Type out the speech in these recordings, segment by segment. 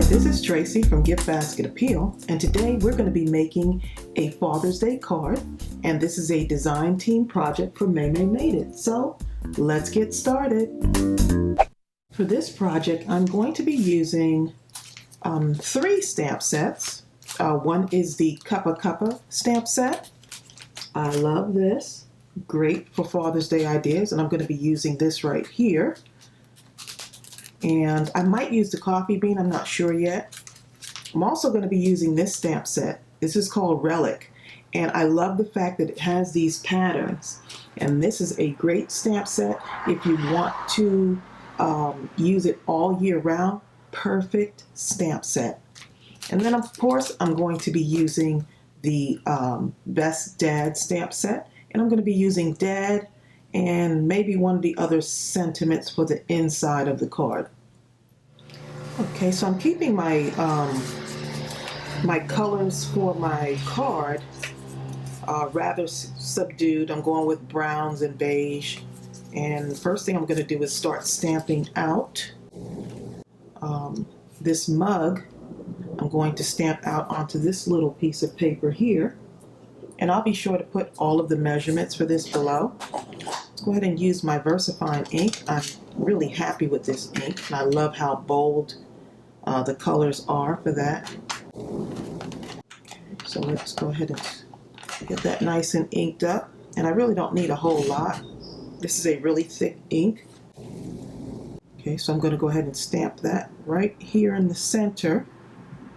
This is Tracey from GiftBasketAppeal, and today we're going to be making a Father's Day card, and this is a design team project for Maymay Made It. So let's get started. For this project, I'm going to be using 3 stamp sets. One is the Cuppa stamp set. I love this. Great for Father's Day ideas, and I'm going to be using this right here. And I might use the coffee bean, I'm not sure yet. I'm also going to be using this stamp set. This is called Relic, and I love the fact that it has these patterns. And this is a great stamp set if you want to use it all year round. Perfect stamp set. And then of course I'm going to be using the Best Dad stamp set, and I'm going to be using Dad and maybe one of the other sentiments for the inside of the card. Okay, so I'm keeping my my colors for my card rather subdued. I'm going with browns and beige. And the first thing I'm going to do is start stamping out this mug. I'm going to stamp out onto this little piece of paper here. And I'll be sure to put all of the measurements for this below. Let's go ahead and use my VersaFine ink. I'm really happy with this ink, and I love how bold the colors are for that. Okay, so let's go ahead and get that nice and inked up. And I really don't need a whole lot. This is a really thick ink. Okay, so I'm going to go ahead and stamp that right here in the center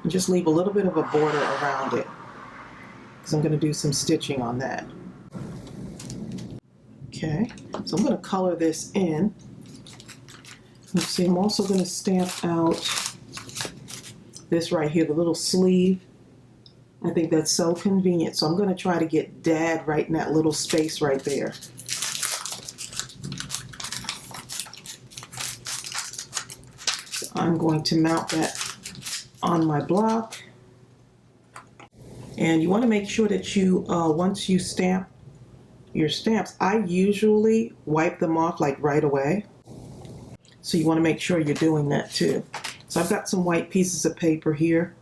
and just leave a little bit of a border around it, because I'm going to do some stitching on that. Okay, so I'm going to color this in. Let's see, I'm also going to stamp out this right here, the little sleeve. I think that's so convenient, so I'm going to try to get Dad right in that little space right there. So I'm going to mount that on my block. And you want to make sure that you, once you stamp your stamps, I usually wipe them off like right away. So you want to make sure you're doing that too. So I've got some white pieces of paper here,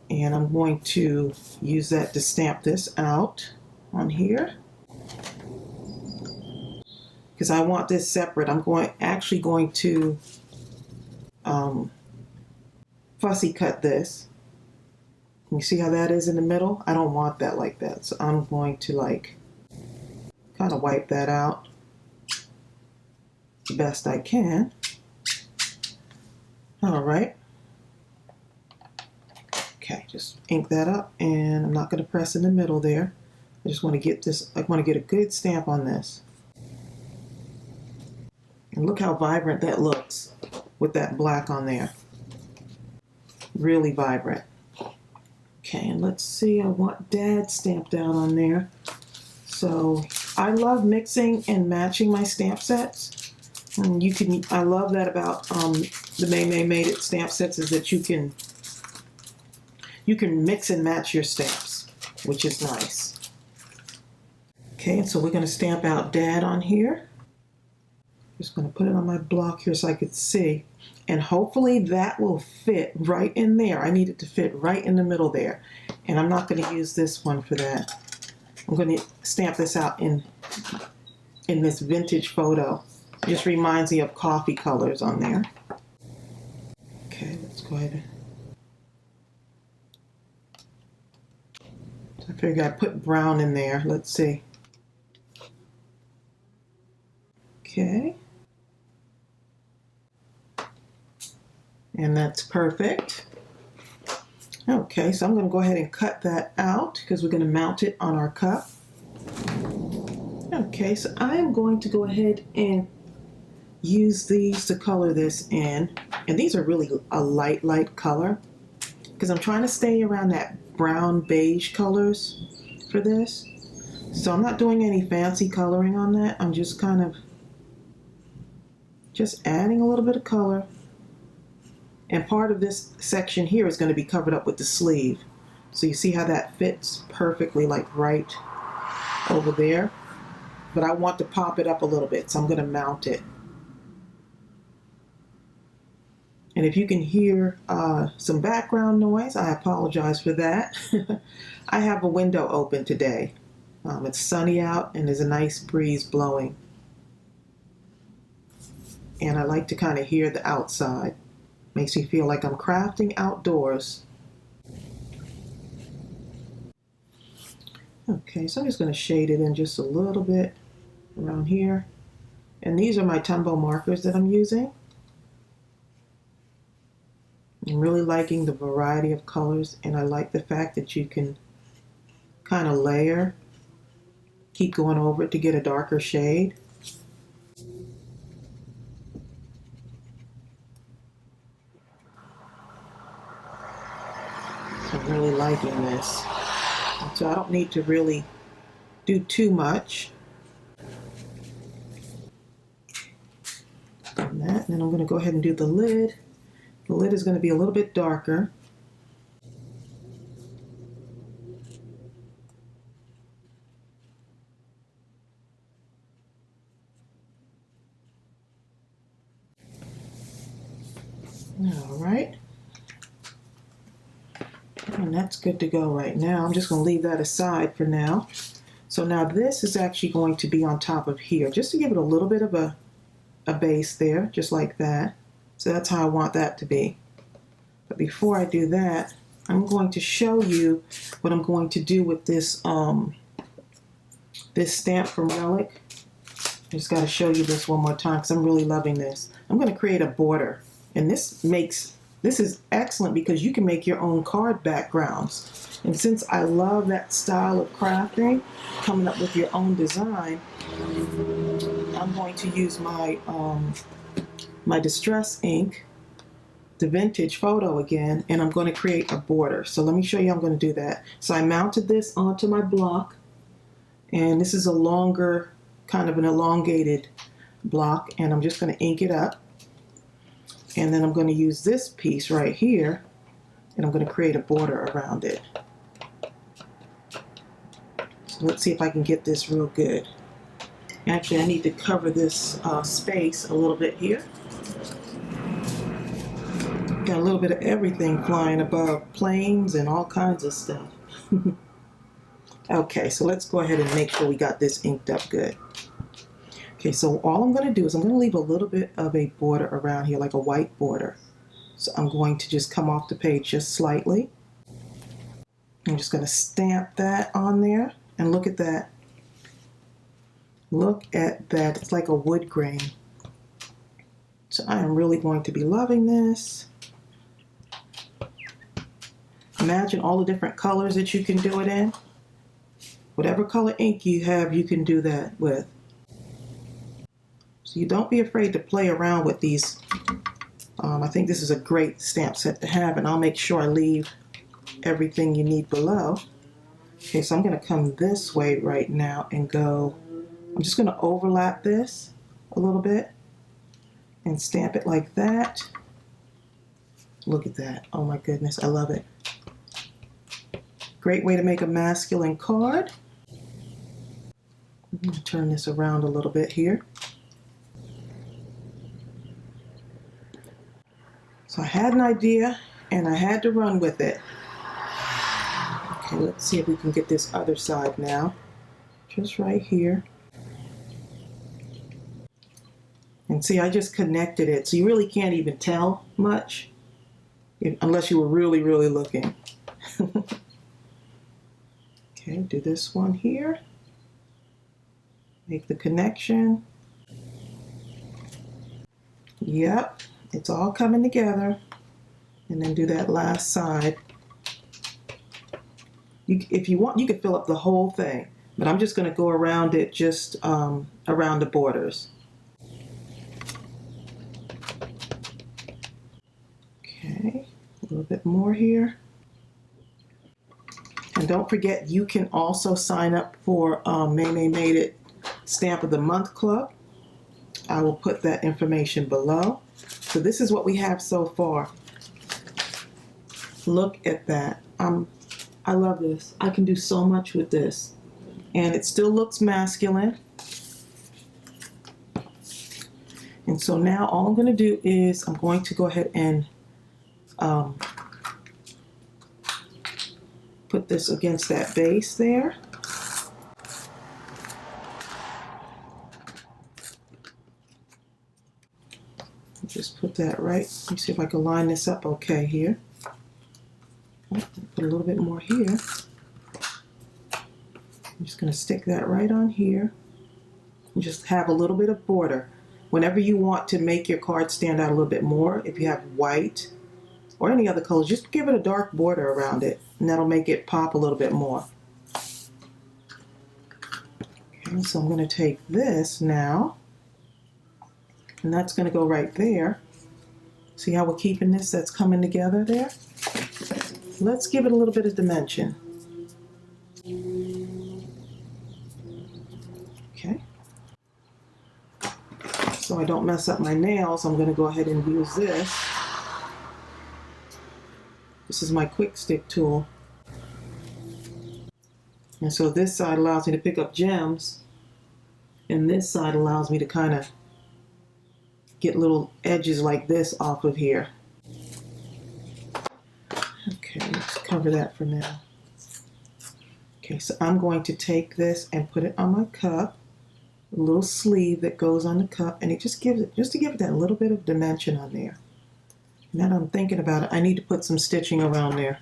and I'm going to use that to stamp this out on here. Because I want this separate, I'm actually going to fussy cut this. You see how that is in the middle? I don't want that like that, so I'm going to like kind of wipe that out the best I can. All right. Okay, just ink that up, and I'm not going to press in the middle there. I just want to get this, I want to get a good stamp on this. And look how vibrant that looks with that black on there. Really vibrant. Okay, and let's see, I want Dad stamped out on there. So I love mixing and matching my stamp sets. And I love that about the Maymay Made It stamp sets, is that you can mix and match your stamps, which is nice. Okay, and so we're going to stamp out Dad on here. Just going to put it on my block here so I could see. And hopefully that will fit right in there. I need it to fit right in the middle there. And I'm not going to use this one for that. I'm going to stamp this out in this vintage photo. It just reminds me of coffee colors on there. Okay, let's go ahead and... I figured I'd put brown in there. Let's see. Okay. And that's perfect. Okay, so I'm going to go ahead and cut that out because we're going to mount it on our cup. Okay, so I'm going to go ahead and use these to color this in. And these are really a light color, because I'm trying to stay around that brown beige colors for this. So I'm not doing any fancy coloring on that. I'm just kind of just adding a little bit of color. And part of this section here is going to be covered up with the sleeve. So you see how that fits perfectly, like right over there. But I want to pop it up a little bit, so I'm going to mount it. And if you can hear some background noise, I apologize for that. I have a window open today. It's sunny out and there's a nice breeze blowing. And I like to kind of hear the outside. Makes me feel like I'm crafting outdoors. Okay, so I'm just going to shade it in just a little bit around here. And these are my Tumbo markers that I'm using. I'm really liking the variety of colors, and I like the fact that you can kind of layer, keep going over it to get a darker shade. So I'm really liking this. So I don't need to really do too much. And then I'm going to go ahead and do the lid. The lid is going to be a little bit darker. All right. And that's good to go right now. I'm just going to leave that aside for now. So now this is actually going to be on top of here, just to give it a little bit of a base there, just like that. So that's how I want that to be. But before I do that, I'm going to show you what I'm going to do with this this stamp from Relic. I just got to show you this one more time because I'm really loving this. I'm going to create a border, and this is excellent because you can make your own card backgrounds. And since I love that style of crafting, coming up with your own design, I'm going to use my my distress ink, the vintage photo again, and I'm going to create a border. So let me show you how I'm going to do that. So I mounted this onto my block, and this is a longer, kind of an elongated block, and I'm just going to ink it up. And then I'm going to use this piece right here, and I'm going to create a border around it. So let's see if I can get this real good. Actually, I need to cover this space a little bit here. Got a little bit of everything flying above, planes and all kinds of stuff. Okay, so let's go ahead and make sure we got this inked up good. Okay, so all I'm going to do is I'm going to leave a little bit of a border around here, like a white border. So I'm going to just come off the page just slightly. I'm just going to stamp that on there, and look at that. Look at that, it's like a wood grain. So I am really going to be loving this. Imagine all the different colors that you can do it in. Whatever color ink you have, you can do that with. So you don't be afraid to play around with these. I think this is a great stamp set to have, and I'll make sure I leave everything you need below. Okay, so I'm going to come this way right now and go, I'm just going to overlap this a little bit and stamp it like that. Look at that. Oh my goodness, I love it. Great way to make a masculine card. I'm going to turn this around a little bit here. So I had an idea and I had to run with it. Okay, let's see if we can get this other side now. Just right here. And see, I just connected it, so you really can't even tell much unless you were really, really looking. Okay, do this one here. Make the connection. Yep, it's all coming together. And then do that last side. If you want, you could fill up the whole thing, but I'm just going to go around it, just around the borders. Okay, a little bit more here. And don't forget, you can also sign up for Maymay Made It Stamp of the Month Club. I will put that information below. So this is what we have so far. Look at that. I love this. I can do so much with this. And it still looks masculine. And so now all I'm going to do is I'm going to go ahead and put this against that base there. Just put that right. Let me see if I can line this up okay here. Put a little bit more here. I'm just going to stick that right on here. And just have a little bit of border. Whenever you want to make your card stand out a little bit more, if you have white or any other colors, just give it a dark border around it, and that'll make it pop a little bit more. Okay, so I'm going to take this now, and that's going to go right there. See how we're keeping this? That's coming together there. Let's give it a little bit of dimension. Okay. So I don't mess up my nails, I'm going to go ahead and use this. This is my quick stick tool. And so this side allows me to pick up gems, and this side allows me to kind of get little edges like this off of here. Okay, let's cover that for now. Okay, so I'm going to take this and put it on my cup. A little sleeve that goes on the cup, and it just gives it, just to give it that little bit of dimension on there. Now that I'm thinking about it, I need to put some stitching around there.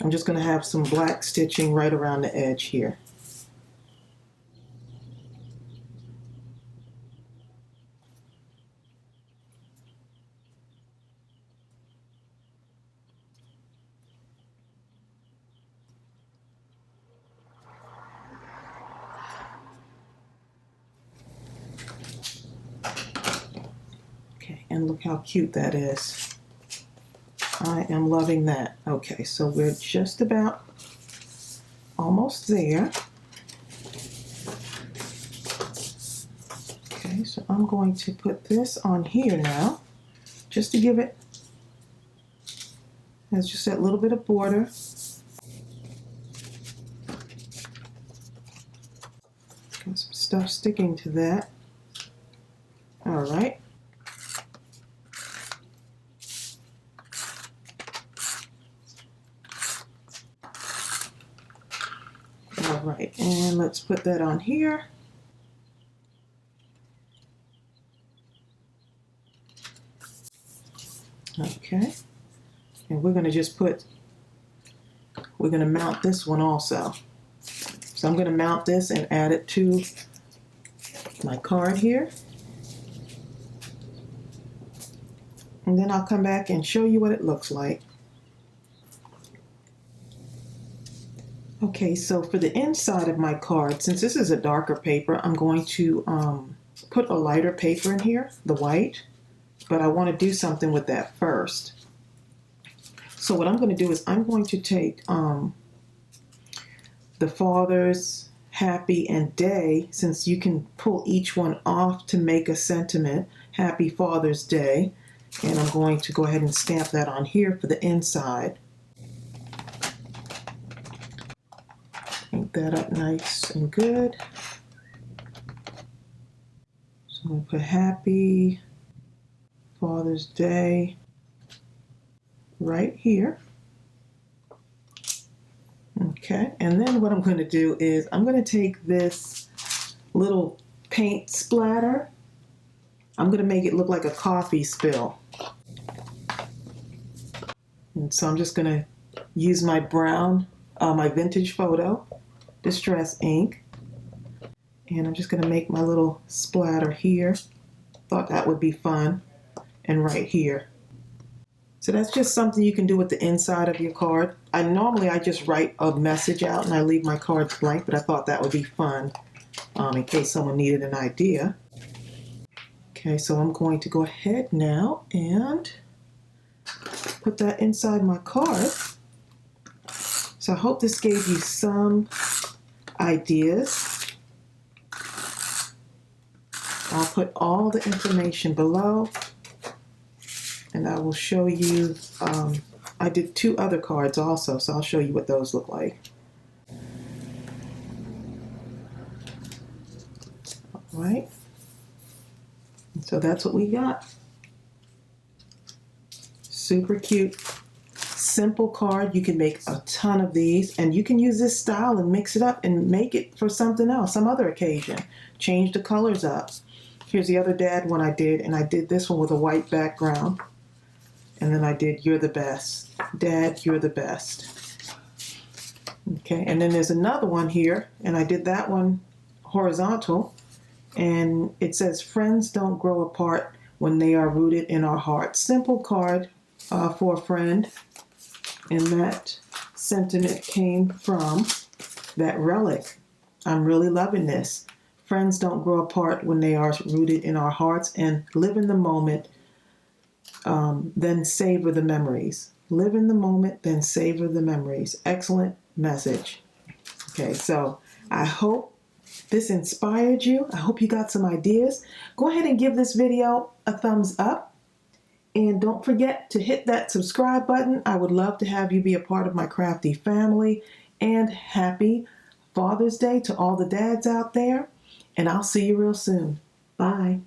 I'm just going to have some black stitching right around the edge here. And look how cute that is. I am loving that. Okay, so we're just about almost there. Okay, so I'm going to put this on here now, just to give it, as just that little bit of border. Got some stuff sticking to that. All right. Alright, and let's put that on here. Okay, and we're going to just put, we're going to mount this one also. So I'm going to mount this and add it to my card here. And then I'll come back and show you what it looks like. Okay, so for the inside of my card, since this is a darker paper, I'm going to put a lighter paper in here, the white, but I want to do something with that first. So what I'm going to do is I'm going to take the Father's, Happy, and Day, since you can pull each one off to make a sentiment, Happy Father's Day, and I'm going to go ahead and stamp that on here for the inside. Ink that up nice and good. So I'm going to put Happy Father's Day right here. Okay, and then what I'm going to do is I'm going to take this little paint splatter. I'm going to make it look like a coffee spill. And so I'm just going to use my brown, my vintage photo distress ink, and I'm just going to make my little splatter here. Thought that would be fun, and right here. So that's just something you can do with the inside of your card. Normally I just write a message out and I leave my cards blank, but I thought that would be fun in case someone needed an idea. Okay, so I'm going to go ahead now and put that inside my card. So I hope this gave you some ideas. I'll put all the information below, and I will show you, I did 2 other cards also, so I'll show you what those look like. All right. So that's what we got. Super cute. Simple card. You can make a ton of these, and you can use this style and mix it up and make it for something else, some other occasion. Change the colors up. Here's the other dad one I did, and I did this one with a white background. And then I did You're the Best. Dad, you're the best. Okay, and then there's another one here, and I did that one horizontal, and it says friends don't grow apart when they are rooted in our hearts. Simple card for a friend, and that sentiment came from that relic. I'm really loving this. Friends don't grow apart when they are rooted in our hearts, and live in the moment, then savor the memories. Live in the moment, then savor the memories. Excellent message. Okay, so I hope this inspired you. I hope you got some ideas. Go ahead and give this video a thumbs up. And don't forget to hit that subscribe button. I would love to have you be a part of my crafty family. And happy Father's Day to all the dads out there. And I'll see you real soon. Bye.